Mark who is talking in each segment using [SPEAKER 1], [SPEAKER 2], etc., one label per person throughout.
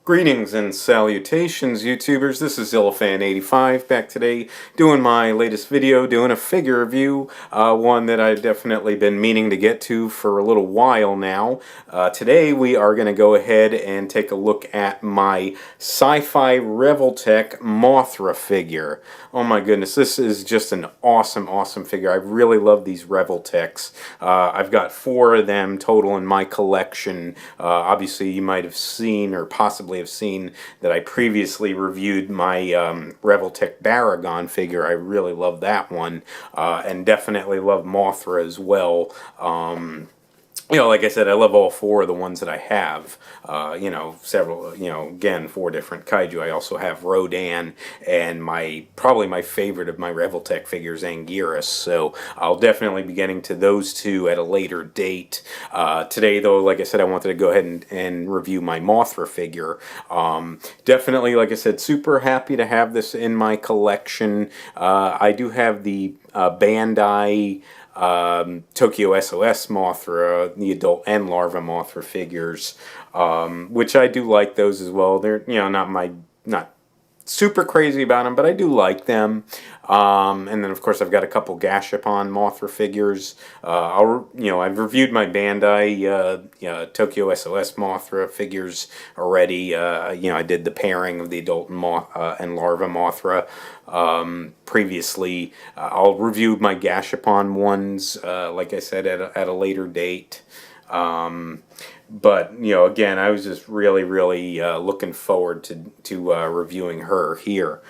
[SPEAKER 1] Greetings and salutations, YouTubers. This is Illafan85 back today doing my latest video, doing a figure review, one that I've definitely been meaning to get to for a little while now. Today we are going to go ahead and take a look at my Sci-Fi Revoltech Mothra figure. Oh my goodness, this is just an awesome figure. I really love these Revoltechs. I've got 4 of them total in my collection. Obviously you might have seen or possibly have seen that I previously reviewed my Revoltech Baragon figure. I really love that one, and definitely love Mothra as well. You know, like I said, I love all 4 of the ones that I have. You know, several, again, 4 different kaiju. I also have Rodan, and probably my favorite of my Revoltech figures, Anguirus. So I'll definitely be getting to those 2 at a later date. Today, though, like I said, I wanted to go ahead and review my Mothra figure. Definitely, like I said, super happy to have this in my collection. I do have the Bandai Tokyo SOS Mothra, the adult and larva Mothra figures, which I do like those as well. They're, not super crazy about them, but I do like them. And then of course I've got a couple Gashapon Mothra figures. I've reviewed my Bandai Tokyo SOS Mothra figures already. I did the pairing of the adult and larva Mothra previously. I'll review my Gashapon ones, like I said, at a later date. But, again, I was just really looking forward to reviewing her here.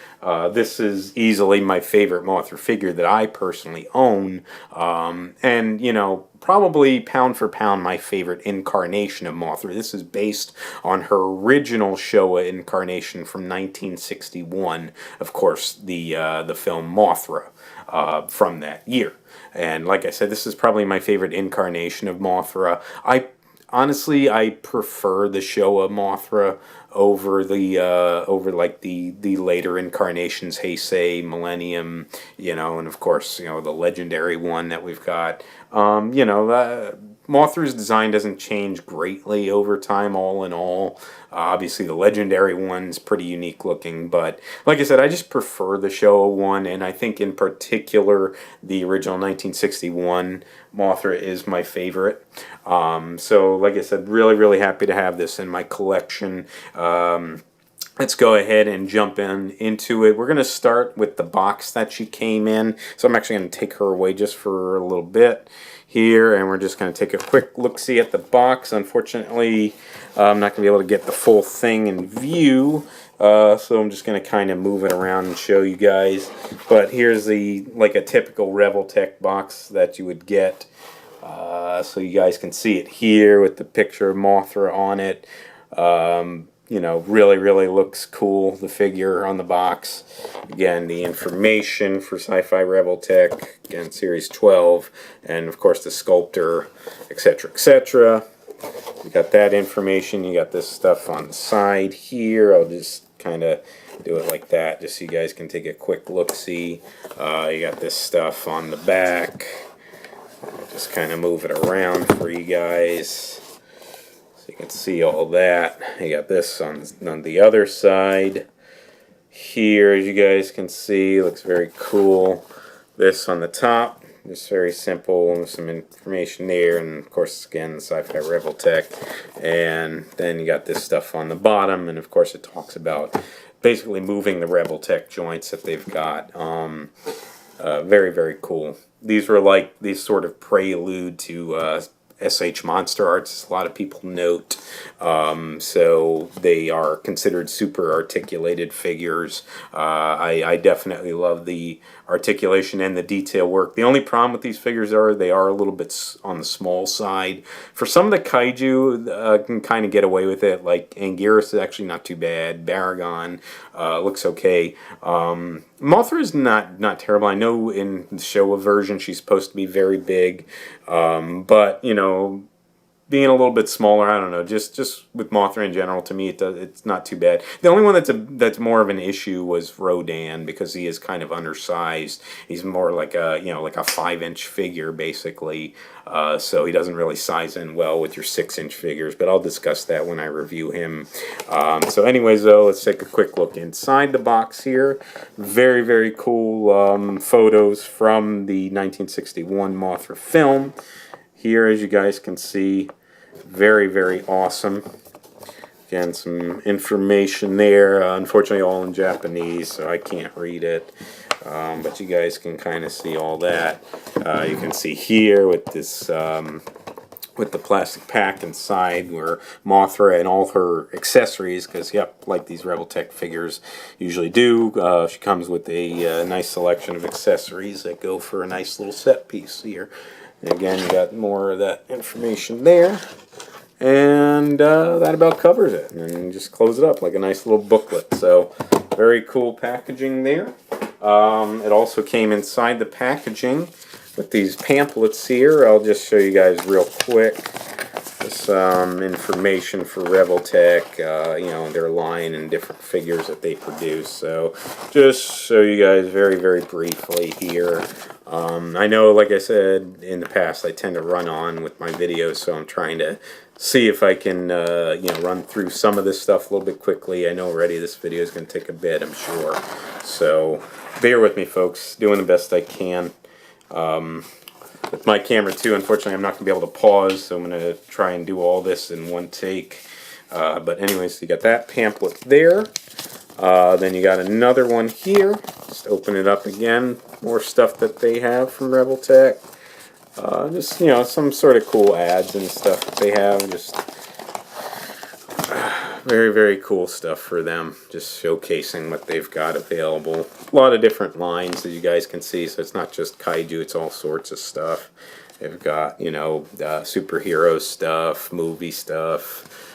[SPEAKER 1] This is easily my favorite Mothra figure that I personally own, and, probably pound for pound my favorite incarnation of Mothra. This is based on her original Showa incarnation from 1961, of course, the film Mothra from that year. And like I said, this is probably my favorite incarnation of Mothra. Honestly, I prefer the Showa Mothra over the later incarnations, Heisei, Millennium, and of course, the legendary one that we've got. Mothra's design doesn't change greatly over time, all in all. Obviously, the legendary one's pretty unique looking, but like I said, I just prefer the Showa one, and I think in particular the original 1961 Mothra is my favorite. So, like I said, really happy to have this in my collection. Let's go ahead and jump into it. We're going to start with the box that she came in. So I'm actually going to take her away just for a little bit here, and we're just going to take a quick look-see at the box. Unfortunately, I'm not going to be able to get the full thing in view, so I'm just going to kind of move it around and show you guys. But here's like a typical Revoltech box that you would get. So you guys can see it here with the picture of Mothra on it. Really looks cool, the figure on the box. Again, the information for Sci-Fi Revoltech, again, Series 12, and of course the sculptor, etc. You got that information. You got this stuff on the side here. I'll just kind of do it like that, just so you guys can take a quick look-see. You got this stuff on the back. I'll just kind of move it around for you guys. You can see all that. You got this on the other side here, as you guys can see. Looks very cool. This on the top, just very simple, some information there, and of course again the Sci-Fi Revoltech. And then you got this stuff on the bottom, and of course it talks about basically moving the Revoltech joints that they've got. Very cool. These were like these sort of prelude to SH Monster Arts, a lot of people note. So they are considered super articulated figures. I definitely love the articulation and the detail work. The only problem with these figures are they are a little bit on the small side. For some of the kaiju, can kind of get away with it. Like Anguirus is actually not too bad. Baragon looks okay. Mothra is not terrible. I know in the Showa version she's supposed to be very big, but being a little bit smaller, I don't know, just with Mothra in general, to me it's not too bad. The only one that's more of an issue was Rodan, because he is kind of undersized. He's more like a, you know, like a 5-inch figure basically. So he doesn't really size in well with your 6-inch figures, but I'll discuss that when I review him. So anyways though, let's take a quick look inside the box here. Very, very cool photos from the 1961 Mothra film. Here, as you guys can see, very, very awesome. Again, some information there. Unfortunately, all in Japanese, so I can't read it. But you guys can kind of see all that. You can see here with this, with the plastic pack inside, where Mothra and all her accessories, because yep, like these Revoltech figures usually do, she comes with a nice selection of accessories that go for a nice little set piece here. And again, you got more of that information there. And that about covers it. And you just close it up like a nice little booklet. So, very cool packaging there. It also came inside the packaging with these pamphlets here. I'll just show you guys real quick some information for Revoltech, you know, their line and different figures that they produce. So, just show you guys very, very briefly here. I know, like I said in the past, I tend to run on with my videos, so I'm trying to see if I can, you know, run through some of this stuff a little bit quickly. I know already this video is going to take a bit, I'm sure. So, bear with me, folks. Doing the best I can. With my camera, too, unfortunately, I'm not going to be able to pause, so I'm going to try and do all this in one take. But anyways, you got that pamphlet there. Then you got another one here. Just open it up again. More stuff that they have from Revoltech. Just, you know, some sort of cool ads and stuff that they have. Just very, very cool stuff for them. Just showcasing what they've got available. A lot of different lines that you guys can see. So it's not just kaiju, it's all sorts of stuff. They've got, you know, superhero stuff, movie stuff.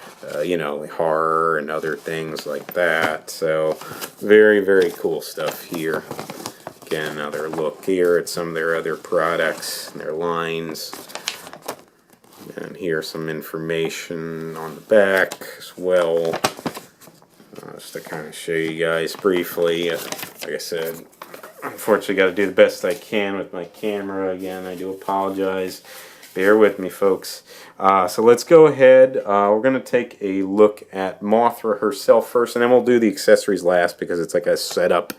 [SPEAKER 1] You know, horror and other things like that. So, very, very cool stuff here. Again, another look here at some of their other products, their lines. And here's some information on the back as well. Just to kind of show you guys briefly. Like I said, unfortunately got to do the best I can with my camera. Again, I do apologize. Bear with me, folks. So let's go ahead. We're going to take a look at Mothra herself first, and then we'll do the accessories last because it's like a setup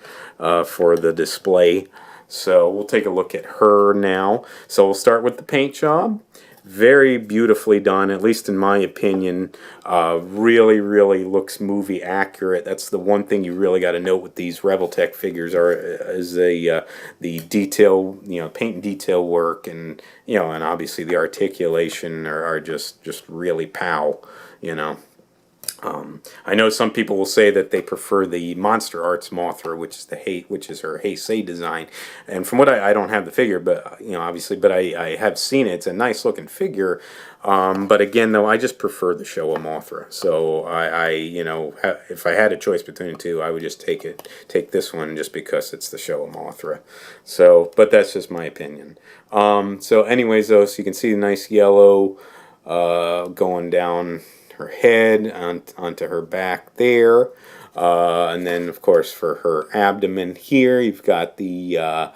[SPEAKER 1] for the display. So we'll take a look at her now. So we'll start with the paint job. Very beautifully done, at least in my opinion. Really, really looks movie accurate. That's the one thing you really got to note with these Revoltech figures is the detail, you know, paint and detail work, and you know, and obviously the articulation are just really pow, you know. I know some people will say that they prefer the Monster Arts Mothra, which is her Heisei design. And from what I don't have the figure, but you know, obviously, but I have seen it. It's a nice looking figure. But again, though, I just prefer the Showa Mothra. So you know, if I had a choice between the two, I would just take this one just because it's the Showa Mothra. So, but that's just my opinion. So, anyways, though, so you can see the nice yellow going down her head onto her back there, and then of course for her abdomen here you've got the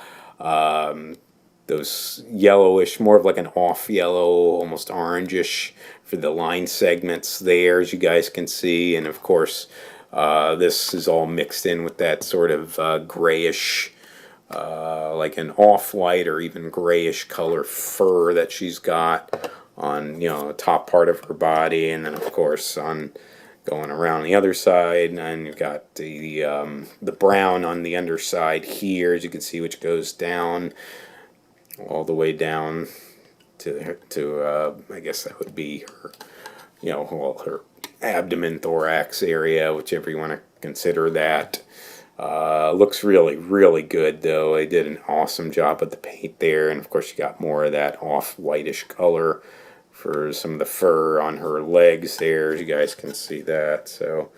[SPEAKER 1] those yellowish, more of like an off yellow, almost orangish for the line segments there, as you guys can see, and of course this is all mixed in with that sort of grayish, like an off-white or even grayish color fur that she's got on, you know, the top part of her body, and then of course on going around the other side, and you've got the brown on the underside here, as you can see, which goes down all the way down to I guess that would be her, you know, well, her abdomen, thorax area, whichever you want to consider that. Looks really, really good, though. They did an awesome job with the paint there, and of course you got more of that off-whitish color for some of the fur on her legs there, as you guys can see that. So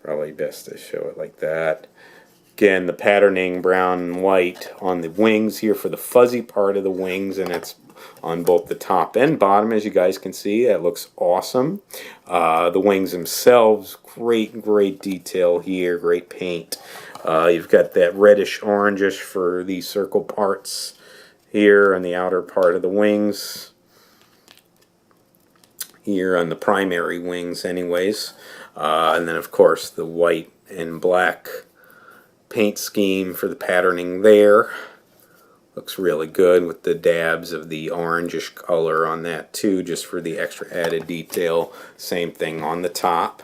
[SPEAKER 1] probably best to show it like that. Again, the patterning brown and white on the wings here for the fuzzy part of the wings, and it's on both the top and bottom, as you guys can see. That looks awesome. The wings themselves, great detail here, great paint. You've got that reddish orangish for the circle parts here on the outer part of the wings. Here on the primary wings anyways. And then of course the white and black paint scheme for the patterning there. Looks really good with the dabs of the orangish color on that too, just for the extra added detail. Same thing on the top,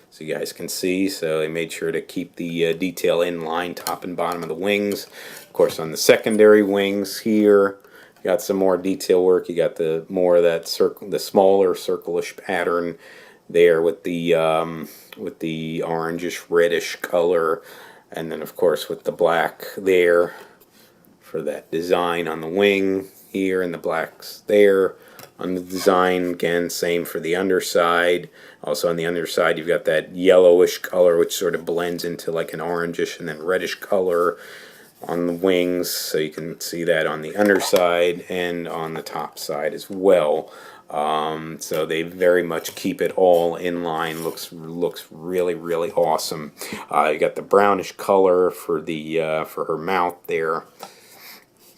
[SPEAKER 1] so you guys can see. So they made sure to keep the detail in line, top and bottom of the wings. Of course, on the secondary wings here, you got some more detail work. You got the more of that circle, the smaller circle-ish pattern there with the orangish reddish color, and then of course with the black there for that design on the wing here, and the blacks there on the design. Again, same for the underside. Also on the underside you've got that yellowish color which sort of blends into like an orangish and then reddish color on the wings, so you can see that on the underside and on the top side as well. So they very much keep it all in line. Looks really awesome. You got the brownish color for the for her mouth there,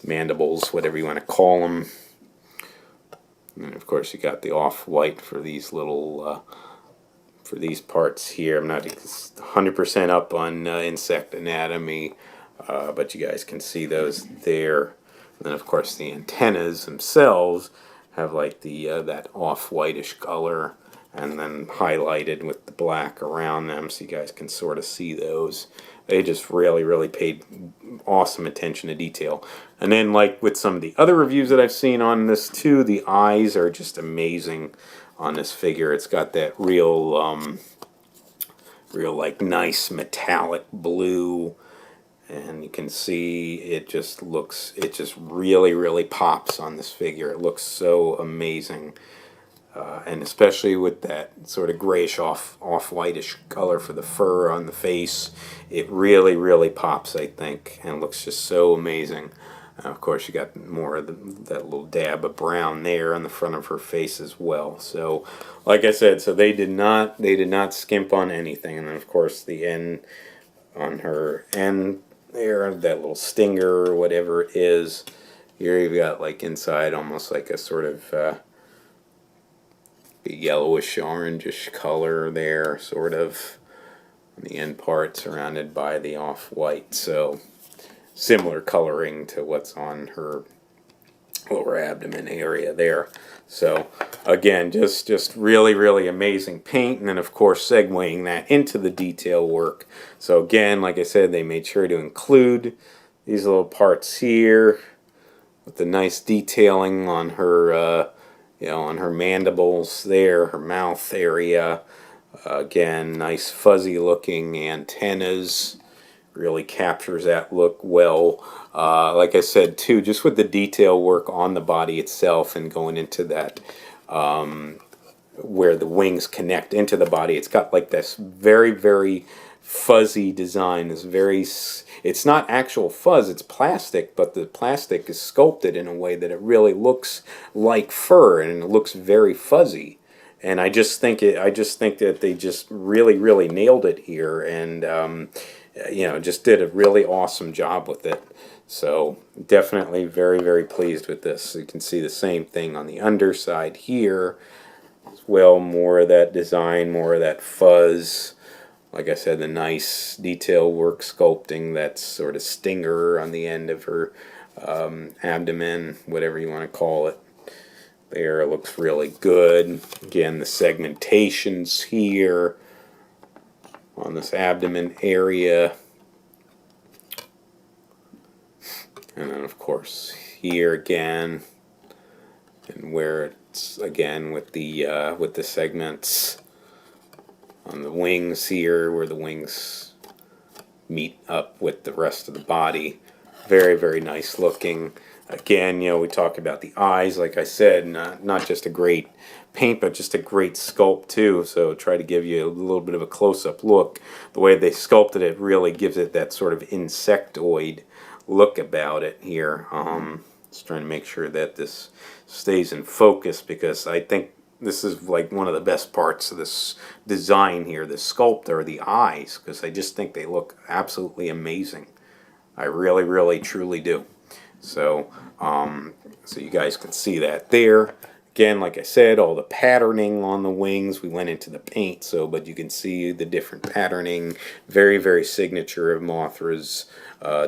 [SPEAKER 1] mandibles, whatever you want to call them. And of course you got the off-white for these little for these parts here. I'm not 100% up on insect anatomy, but you guys can see those there. And then of course the antennas themselves have like the that off-whitish color, and then highlighted with the black around them, so you guys can sort of see those. They just really paid awesome attention to detail. And then like with some of the other reviews that I've seen on this too, the eyes are just amazing on this figure. It's got that real like nice metallic blue, and you can see it just looks, it just really pops on this figure. It looks so amazing. And especially with that sort of grayish off-whitish color for the fur on the face, it really pops, I think, and looks just so amazing. Of course, you got more of that little dab of brown there on the front of her face as well. So, like I said, so they did not skimp on anything. And then, of course, the end on her end there, that little stinger or whatever it is. Here you've got like inside almost like a sort of yellowish orangish color there, sort of on the end part, surrounded by the off-white. So similar coloring to what's on her lower abdomen area there. So again, just really amazing paint, and then of course segueing that into the detail work. So again, like I said, they made sure to include these little parts here with the nice detailing on her you know, on her mandibles there, her mouth area. Again, nice fuzzy looking antennas. Really captures that look well. Like I said too, just with the detail work on the body itself and going into that where the wings connect into the body, it's got like this very fuzzy design. This very, it's not actual fuzz, it's plastic, but the plastic is sculpted in a way that it really looks like fur, and it looks very fuzzy. And I just think that they just really nailed it here, and you know, just did a really awesome job with it. So definitely very pleased with this. So you can see the same thing on the underside here as well. More of that design, more of that fuzz. Like I said, the nice detail work sculpting, that sort of stinger on the end of her abdomen, whatever you want to call it. There, it looks really good. Again, the segmentations here on this abdomen area. And then of course here again, and where it's again with the segments on the wings here, where the wings meet up with the rest of the body. Very nice looking. Again, you know, we talk about the eyes, like I said, not just a great paint, but just a great sculpt too. So try to give you a little bit of a close-up look. The way they sculpted it really gives it that sort of insectoid look about it here. Just trying to make sure that this stays in focus, because I think this is like one of the best parts of this design here. The sculpt are the eyes, because I just think they look absolutely amazing. I really, really, truly do. So, so you guys can see that there. Again, like I said, all the patterning on the wings, we went into the paint, but you can see the different patterning, very, very signature of Mothra's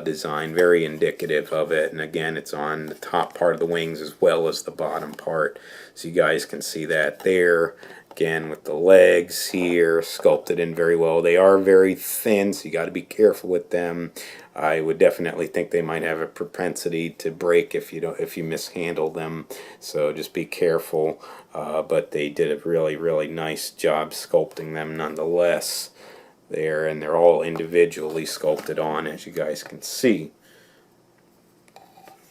[SPEAKER 1] design, very indicative of it. And again, it's on the top part of the wings as well as the bottom part. So you guys can see that there. Again, with the legs here, sculpted in very well. They are very thin, so you got to be careful with them. I would definitely think they might have a propensity to break if you mishandle them. So just be careful. But they did a really, really nice job sculpting them nonetheless there, and they're all individually sculpted on, as you guys can see.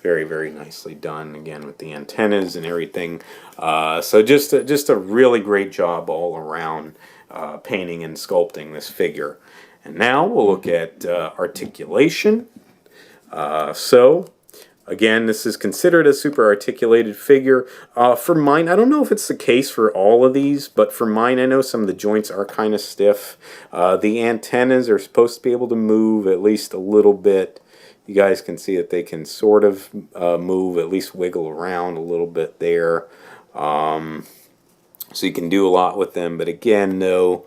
[SPEAKER 1] Very, very nicely done, again, with the antennas and everything. So just a really great job all around painting and sculpting this figure. And now we'll look at articulation. So, again, this is considered a super articulated figure. For mine, I don't know if it's the case for all of these, but for mine, I know some of the joints are kind of stiff. The antennas are supposed to be able to move at least a little bit. You guys can see that they can sort of move, at least wiggle around a little bit there. So you can do a lot with them. But again, no,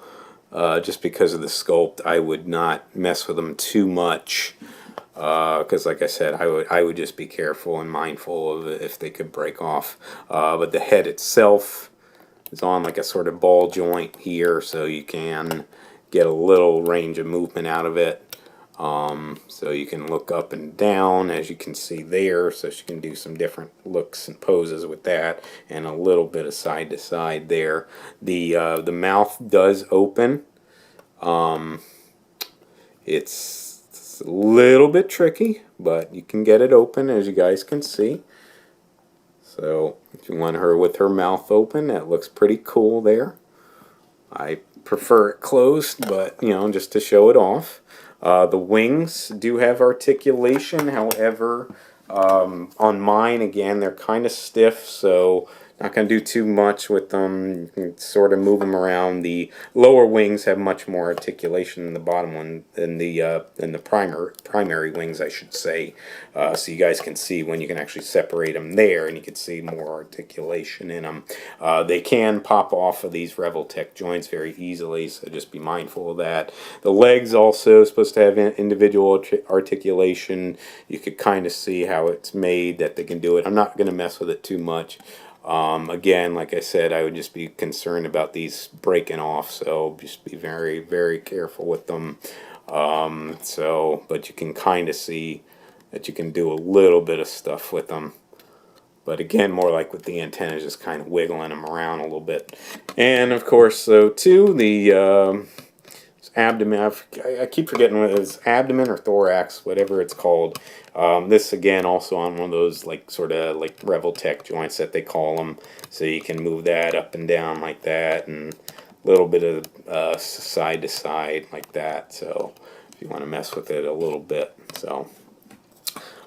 [SPEAKER 1] just because of the sculpt, I would not mess with them too much. Because like I said, I would just be careful and mindful of if they could break off. But the head itself is on like a sort of ball joint here, so you can get a little range of movement out of it. So you can look up and down, as you can see there, so she can do some different looks and poses with that, and a little bit of side to side there. The mouth does open. It's a little bit tricky, but you can get it open, as you guys can see. So if you want her with her mouth open, that looks pretty cool there. I prefer it closed, but just to show it off. The wings do have articulation, however, on mine, again, they're kind of stiff, so not going to do too much with them. You can sort of move them around. The lower wings have much more articulation than the bottom one, than the primary wings, I should say. So you guys can see when you can actually separate them there, and you can see more articulation in them. They can pop off of these Revoltech joints very easily, so just be mindful of that. The legs also supposed to have individual articulation. You could kind of see how it's made, that they can do it. I'm not going to mess with it too much. Again, like I said, I would just be concerned about these breaking off, so just be very, very careful with them. But you can kind of see that you can do a little bit of stuff with them. But again, more like with the antennas, just kind of wiggling them around a little bit. And of course, so too, the abdomen, I keep forgetting whether it's abdomen or thorax, whatever it's called. This again also on one of those sort of like Revoltech joints that they call them, so you can move that up and down like that, and a little bit of side to side like that. So if you want to mess with it a little bit, so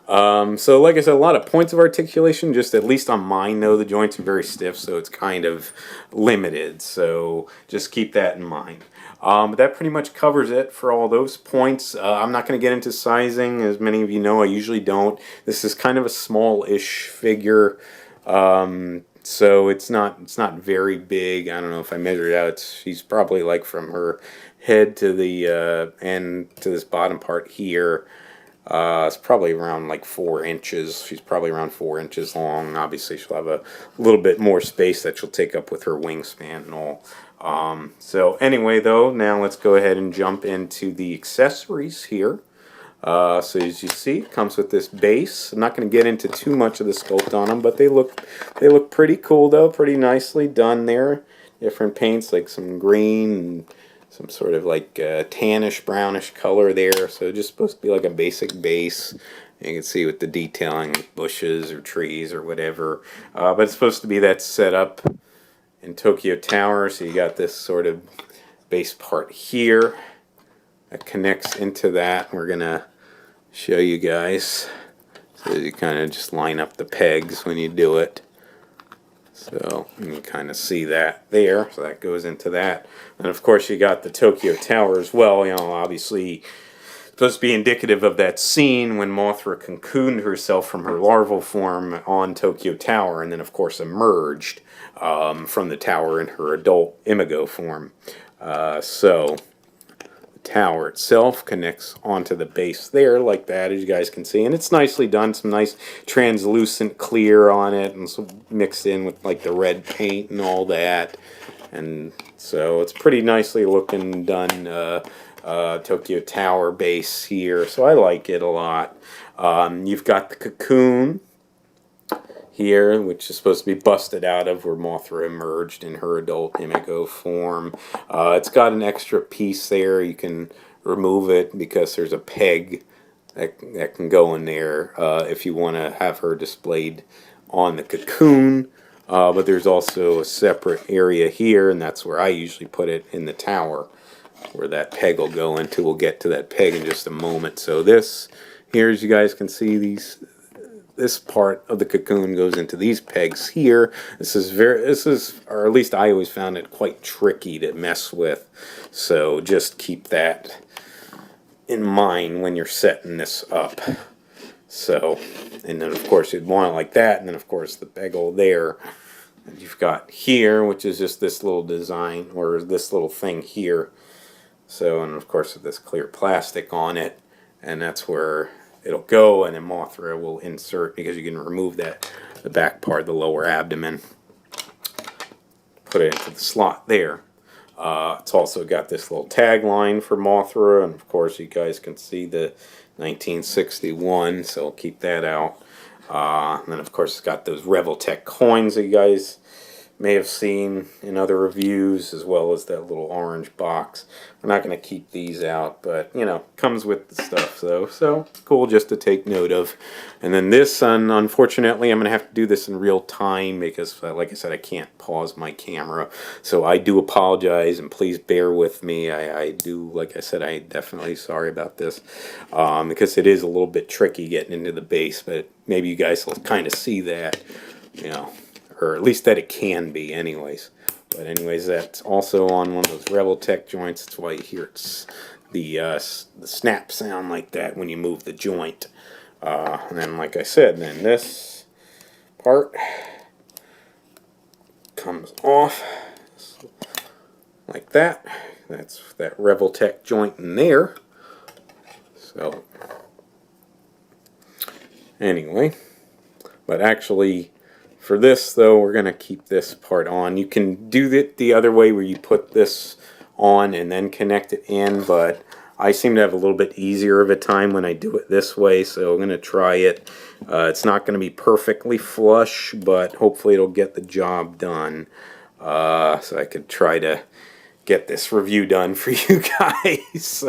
[SPEAKER 1] like I said, a lot of points of articulation. Just at least on mine, though, the joints are very stiff, so it's kind of limited. So just keep that in mind. But that pretty much covers it for all those points. I'm not going to get into sizing, as many of you know. I usually don't. This is kind of a small-ish figure, so it's not very big. I don't know if I measured it out. She's probably like from her head to the end to this bottom part here. It's probably around like 4 inches. She's probably around 4 inches long. Obviously, she'll have a little bit more space that she'll take up with her wingspan and all. So anyway, though, now let's go ahead and jump into the accessories here. So as you see, it comes with this base. I'm not going to get into too much of the sculpt on them, but they look pretty cool, though. Pretty nicely done there. Different paints, like some green and some sort of like tannish, brownish color there. So just supposed to be like a basic base. You can see with the detailing, bushes or trees or whatever. But it's supposed to be that setup in Tokyo Tower. So you got this sort of base part here that connects into that. We're going to show you guys. So you kind of just line up the pegs when you do it. So you can kind of see that there. So that goes into that. And of course you got the Tokyo Tower as well. You know, obviously supposed to be indicative of that scene when Mothra cocooned herself from her larval form on Tokyo Tower, and then of course emerged from the tower in her adult imago form. So the tower itself connects onto the base there like that, as you guys can see, and it's nicely done. Some nice translucent clear on it, and so mixed in with like the red paint and all that, and so it's pretty nicely looking done. Tokyo Tower base here, so I like it a lot. You've got the cocoon here, which is supposed to be busted out of where Mothra emerged in her adult imago form. It's got an extra piece there. You can remove it because there's a peg that can go in there if you want to have her displayed on the cocoon. But there's also a separate area here, and that's where I usually put it in the tower, where that peg will go into. We'll get to that peg in just a moment. So this here, as you guys can see, this part of the cocoon goes into these pegs here. This is, or at least I always found it quite tricky to mess with. So just keep that in mind when you're setting this up. So, and then of course you'd want it like that, and then of course the peggle there. And you've got here, which is just this little design, or this little thing here. So, and of course with this clear plastic on it, and that's where it'll go, and then Mothra will insert, because you can remove that, the back part, the lower abdomen, put it into the slot there. It's also got this little tagline for Mothra, and of course you guys can see the 1961, so I'll keep that out. And then of course it's got those Revoltech coins that you guys may have seen in other reviews, as well as that little orange box. We're not going to keep these out, but you know, comes with the stuff though, so cool just to take note of. And then this, unfortunately I'm going to have to do this in real time because like I said, I can't pause my camera, so I do apologize, and please bear with me. I do, like I said, I definitely sorry about this, because it is a little bit tricky getting into the base, but maybe you guys will kind of see that, you know, or at least that it can be anyways. But anyways, that's also on one of those Revoltech joints. That's why you hear it's the snap sound like that when you move the joint. And then like I said, then this part comes off like that. That's that Revoltech joint in there. So anyway, but actually for this though, we're going to keep this part on. You can do it the other way where you put this on and then connect it in, but I seem to have a little bit easier of a time when I do it this way, so I'm going to try it. It's not going to be perfectly flush, but hopefully it'll get the job done. So I could try to get this review done for you guys.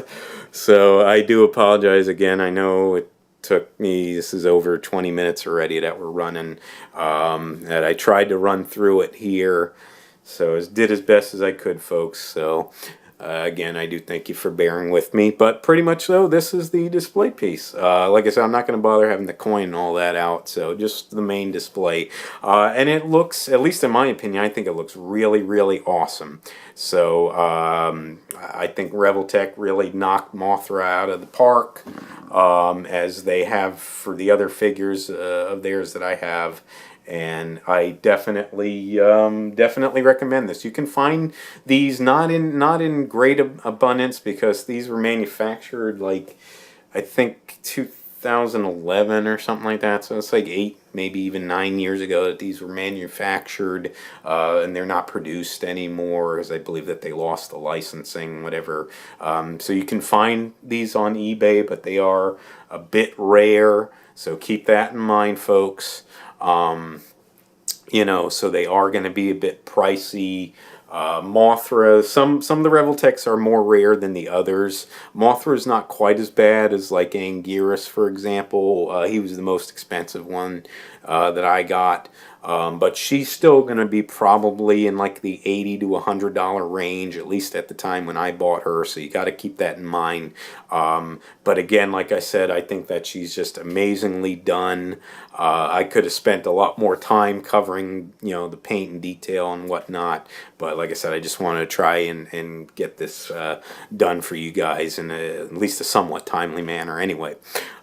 [SPEAKER 1] So I do apologize again. I know it took me, this is over 20 minutes already that we're running, that I tried to run through it here, so I did as best as I could, folks. So again, I do thank you for bearing with me, but pretty much so, this is the display piece. Like I said, I'm not going to bother having the coin and all that out, so just the main display. And it looks, at least in my opinion, I think it looks really, really awesome. So I think Revoltech really knocked Mothra out of the park, as they have for the other figures of theirs that I have. And I definitely recommend this. You can find these not in great abundance, because these were manufactured like I think 2011 or something like that. So it's like 8, maybe even 9 years ago that these were manufactured, and they're not produced anymore, as I believe that they lost the licensing, whatever. So you can find these on eBay, but they are a bit rare. So keep that in mind, folks. You know, so they are going to be a bit pricey. Mothra, some of the Revoltechs are more rare than the others. Mothra is not quite as bad as like Anguirus, for example. He was the most expensive one that I got. But she's still going to be probably in like the $80 to $100 range, at least at the time when I bought her. So you got to keep that in mind. But again, like I said, I think that she's just amazingly done. I could have spent a lot more time covering, the paint and detail and whatnot. But like I said, I just want to try and get this done for you guys in at least a somewhat timely manner anyway.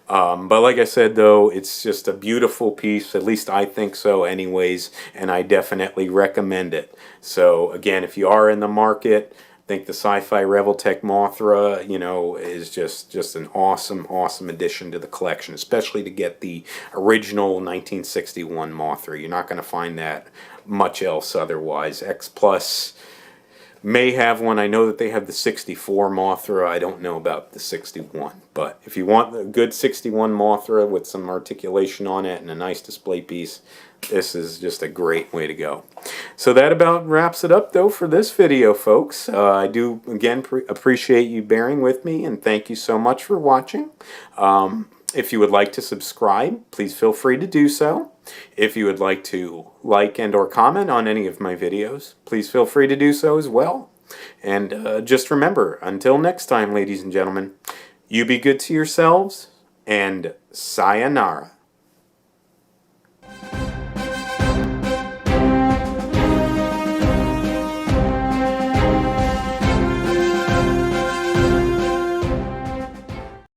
[SPEAKER 1] But like I said, though, it's just a beautiful piece. At least I think so anyways, and I definitely recommend it. So again, if you are in the market, I think the Sci-Fi Revoltech Mothra, is just an awesome addition to the collection, especially to get the original 1961 Mothra. You're not going to find that much else otherwise. X Plus may have one. I know that they have the 64 Mothra. I don't know about the 61. But if you want a good 61 Mothra with some articulation on it and a nice display piece, this is just a great way to go. So that about wraps it up, though, for this video, folks. I do, again, appreciate you bearing with me, and thank you so much for watching. If you would like to subscribe, please feel free to do so. If you would like to like and or comment on any of my videos, please feel free to do so as well. And just remember, until next time, ladies and gentlemen, you be good to yourselves, and sayonara.